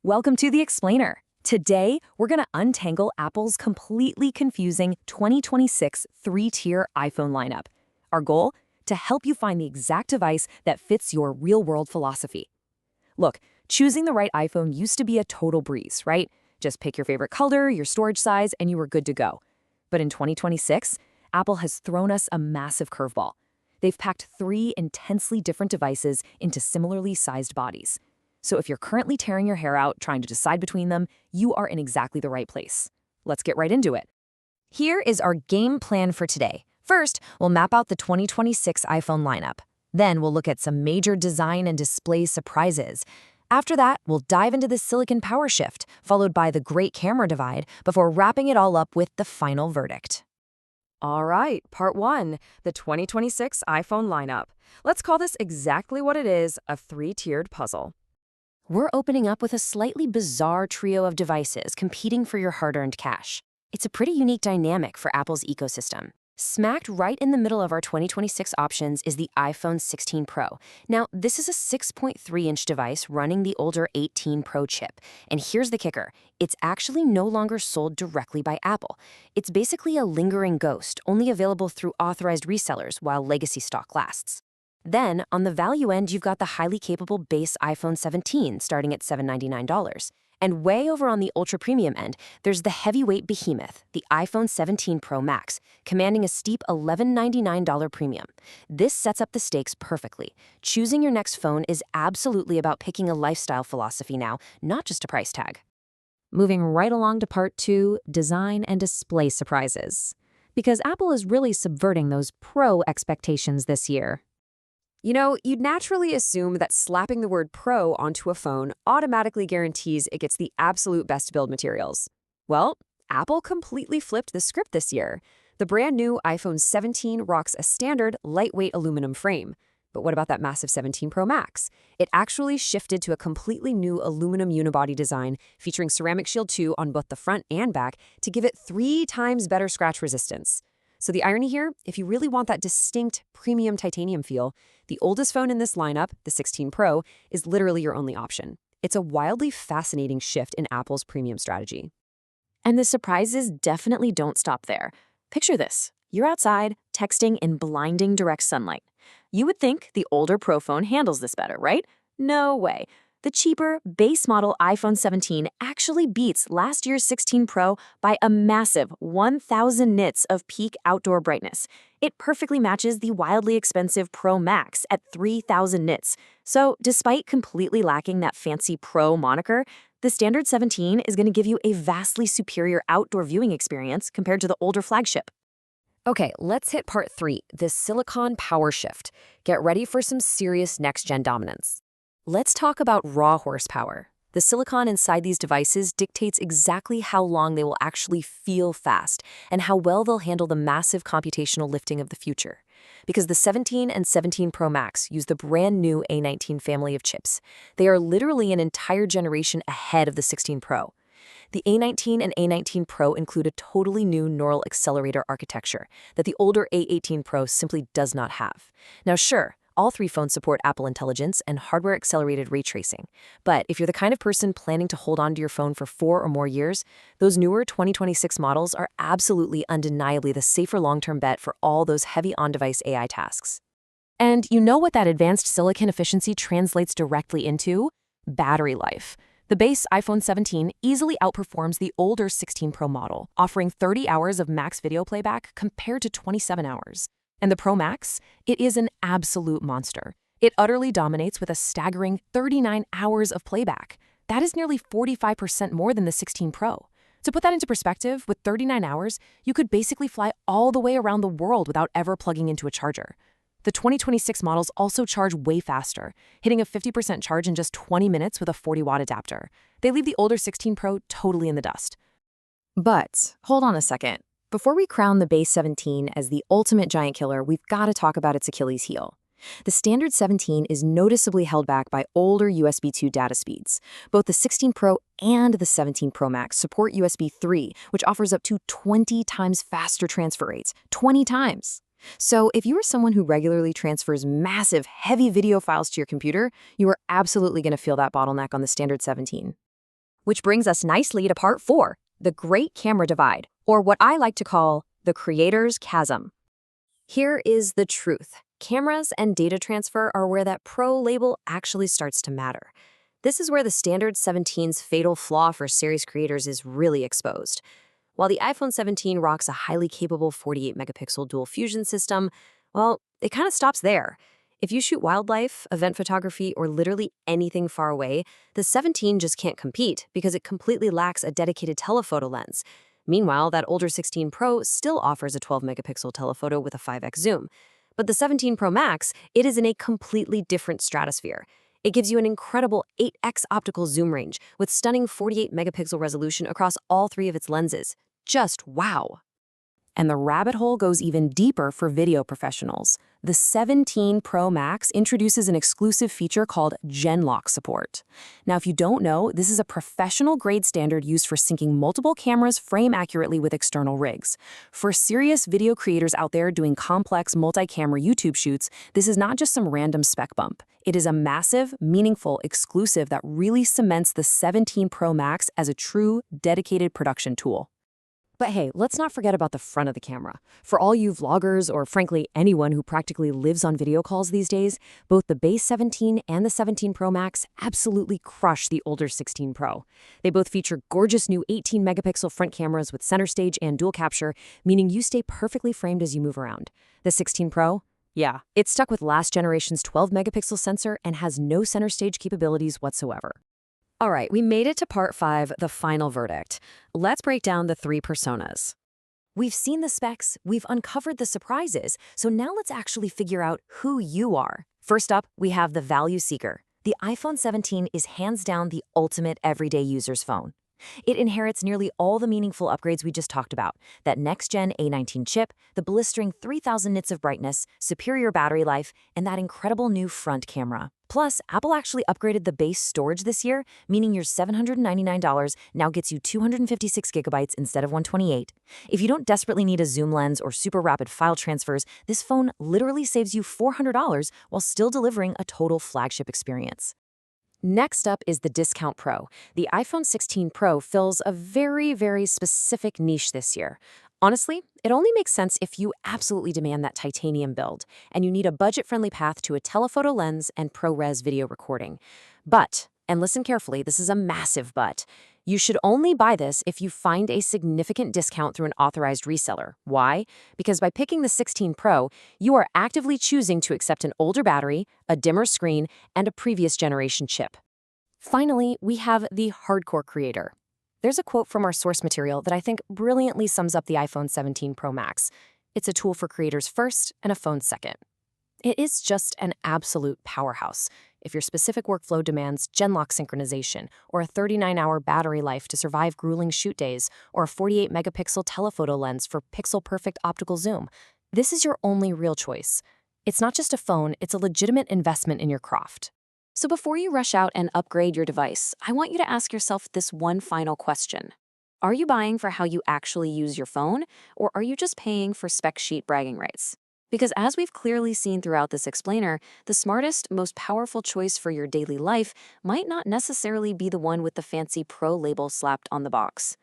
Welcome to The Explainer. Today, we're going to untangle Apple's completely confusing 2026 three-tier iPhone lineup. Our goal? To help you find the exact device that fits your real-world philosophy. Look, choosing the right iPhone used to be a total breeze, right? Just pick your favorite color, your storage size, and you were good to go. But in 2026, Apple has thrown us a massive curveball. They've packed three intensely different devices into similarly sized bodies. So if you're currently tearing your hair out trying to decide between them, you are in exactly the right place. Let's get right into it. Here is our game plan for today. First, we'll map out the 2026 iPhone lineup. Then we'll look at some major design and display surprises. After that, we'll dive into the silicon power shift, followed by the great camera divide, before wrapping it all up with the final verdict. All right, part one, the 2026 iPhone lineup. Let's call this exactly what it is, a three-tiered puzzle. We're opening up with a slightly bizarre trio of devices competing for your hard-earned cash. It's a pretty unique dynamic for Apple's ecosystem. Smacked right in the middle of our 2026 options is the iPhone 16 Pro. Now, this is a 6.3-inch device running the older A18 Pro chip. And here's the kicker. It's actually no longer sold directly by Apple. It's basically a lingering ghost, only available through authorized resellers while legacy stock lasts. Then, on the value end, you've got the highly capable base iPhone 17 starting at $799. And way over on the ultra-premium end, there's the heavyweight behemoth, the iPhone 17 Pro Max, commanding a steep $1,199 premium. This sets up the stakes perfectly. Choosing your next phone is absolutely about picking a lifestyle philosophy now, not just a price tag. Moving right along to part two, design and display surprises. Because Apple is really subverting those Pro expectations this year. You know, you'd naturally assume that slapping the word Pro onto a phone automatically guarantees it gets the absolute best build materials. Well, Apple completely flipped the script this year. The brand new iPhone 17 rocks a standard lightweight aluminum frame. But what about that massive 17 Pro Max? It actually shifted to a completely new aluminum unibody design featuring Ceramic Shield 2 on both the front and back to give it 3 times better scratch resistance. So the irony here, if you really want that distinct premium titanium feel, the oldest phone in this lineup, the 16 Pro, is literally your only option. It's a wildly fascinating shift in Apple's premium strategy. And the surprises definitely don't stop there. Picture this. You're outside, texting in blinding direct sunlight. You would think the older Pro phone handles this better, right? No way. The cheaper, base model iPhone 17 actually beats last year's 16 Pro by a massive 1,000 nits of peak outdoor brightness. It perfectly matches the wildly expensive Pro Max at 3,000 nits. So, despite completely lacking that fancy Pro moniker, the standard 17 is going to give you a vastly superior outdoor viewing experience compared to the older flagship. Okay, let's hit part three, the silicon power shift. Get ready for some serious next-gen dominance. Let's talk about raw horsepower. The silicon inside these devices dictates exactly how long they will actually feel fast and how well they'll handle the massive computational lifting of the future. Because the 17 and 17 Pro Max use the brand new A19 family of chips. They are literally an entire generation ahead of the 16 Pro. The A19 and A19 Pro include a totally new neural accelerator architecture that the older A18 Pro simply does not have. Now sure, all three phones support Apple Intelligence and hardware-accelerated ray tracing. But if you're the kind of person planning to hold on to your phone for 4 or more years, those newer 2026 models are absolutely undeniably the safer long-term bet for all those heavy on-device AI tasks. And you know what that advanced silicon efficiency translates directly into? Battery life. The base iPhone 17 easily outperforms the older 16 Pro model, offering 30 hours of max video playback compared to 27 hours. And the Pro Max? It is an absolute monster. It utterly dominates with a staggering 39 hours of playback. That is nearly 45% more than the 16 Pro. To put that into perspective, with 39 hours, you could basically fly all the way around the world without ever plugging into a charger. The 2026 models also charge way faster, hitting a 50% charge in just 20 minutes with a 40-watt adapter. They leave the older 16 Pro totally in the dust. But hold on a second. Before we crown the base 17 as the ultimate giant killer, we've got to talk about its Achilles heel. The standard 17 is noticeably held back by older USB 2 data speeds. Both the 16 Pro and the 17 Pro Max support USB 3, which offers up to 20 times faster transfer rates. 20 times! So if you are someone who regularly transfers massive, heavy video files to your computer, you are absolutely going to feel that bottleneck on the standard 17. Which brings us nicely to part 4, the great camera divide, or what I like to call the creator's chasm. Here is the truth. Cameras and data transfer are where that Pro label actually starts to matter. This is where the standard 17's fatal flaw for series creators is really exposed. While the iPhone 17 rocks a highly capable 48-megapixel dual fusion system, well, it kind of stops there. If you shoot wildlife, event photography, or literally anything far away, the 17 just can't compete because it completely lacks a dedicated telephoto lens. Meanwhile, that older 16 Pro still offers a 12-megapixel telephoto with a 5x zoom. But the 17 Pro Max, it is in a completely different stratosphere. It gives you an incredible 8x optical zoom range with stunning 48-megapixel resolution across all 3 of its lenses. Just wow! And the rabbit hole goes even deeper for video professionals. The 17 Pro Max introduces an exclusive feature called Gen-Lock support. Now, if you don't know, this is a professional-grade standard used for syncing multiple cameras frame accurately with external rigs. For serious video creators out there doing complex multi-camera YouTube shoots, this is not just some random spec bump. It is a massive, meaningful exclusive that really cements the 17 Pro Max as a true, dedicated production tool. But hey, let's not forget about the front of the camera. For all you vloggers, or frankly anyone who practically lives on video calls these days, both the base 17 and the 17 Pro Max absolutely crush the older 16 Pro. They both feature gorgeous new 18-megapixel front cameras with center stage and dual capture, meaning you stay perfectly framed as you move around. The 16 Pro? Yeah, it's stuck with last generation's 12-megapixel sensor and has no center stage capabilities whatsoever. All right, we made it to part 5, the final verdict. Let's break down the 3 personas. We've seen the specs, we've uncovered the surprises, so now let's actually figure out who you are. First up, we have the value seeker. The iPhone 17 is hands down the ultimate everyday user's phone. It inherits nearly all the meaningful upgrades we just talked about: that next-gen A19 chip, the blistering 3,000 nits of brightness, superior battery life, and that incredible new front camera. Plus, Apple actually upgraded the base storage this year, meaning your $799 now gets you 256 gigabytes instead of 128. If you don't desperately need a zoom lens or super rapid file transfers, this phone literally saves you $400 while still delivering a total flagship experience. Next up is the Discount Pro. The iPhone 16 Pro fills a very, very specific niche this year. Honestly, it only makes sense if you absolutely demand that titanium build, and you need a budget-friendly path to a telephoto lens and ProRes video recording. But, and listen carefully, this is a massive but, you should only buy this if you find a significant discount through an authorized reseller. Why? Because by picking the 16 Pro, you are actively choosing to accept an older battery, a dimmer screen, and a previous generation chip. Finally, we have the hardcore creator. There's a quote from our source material that I think brilliantly sums up the iPhone 17 Pro Max. It's a tool for creators first and a phone second. It is just an absolute powerhouse. If your specific workflow demands Gen-Lock synchronization, or a 39-hour battery life to survive grueling shoot days, or a 48-megapixel telephoto lens for pixel-perfect optical zoom, this is your only real choice. It's not just a phone, it's a legitimate investment in your craft. So before you rush out and upgrade your device, I want you to ask yourself this one final question. Are you buying for how you actually use your phone, or are you just paying for spec sheet bragging rights? Because as we've clearly seen throughout this explainer, the smartest, most powerful choice for your daily life might not necessarily be the one with the fancy Pro label slapped on the box.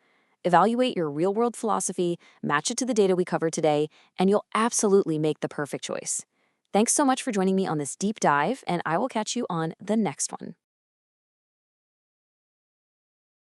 Evaluate your real-world philosophy, match it to the data we covered today, and you'll absolutely make the perfect choice. Thanks so much for joining me on this deep dive, and I will catch you on the next one.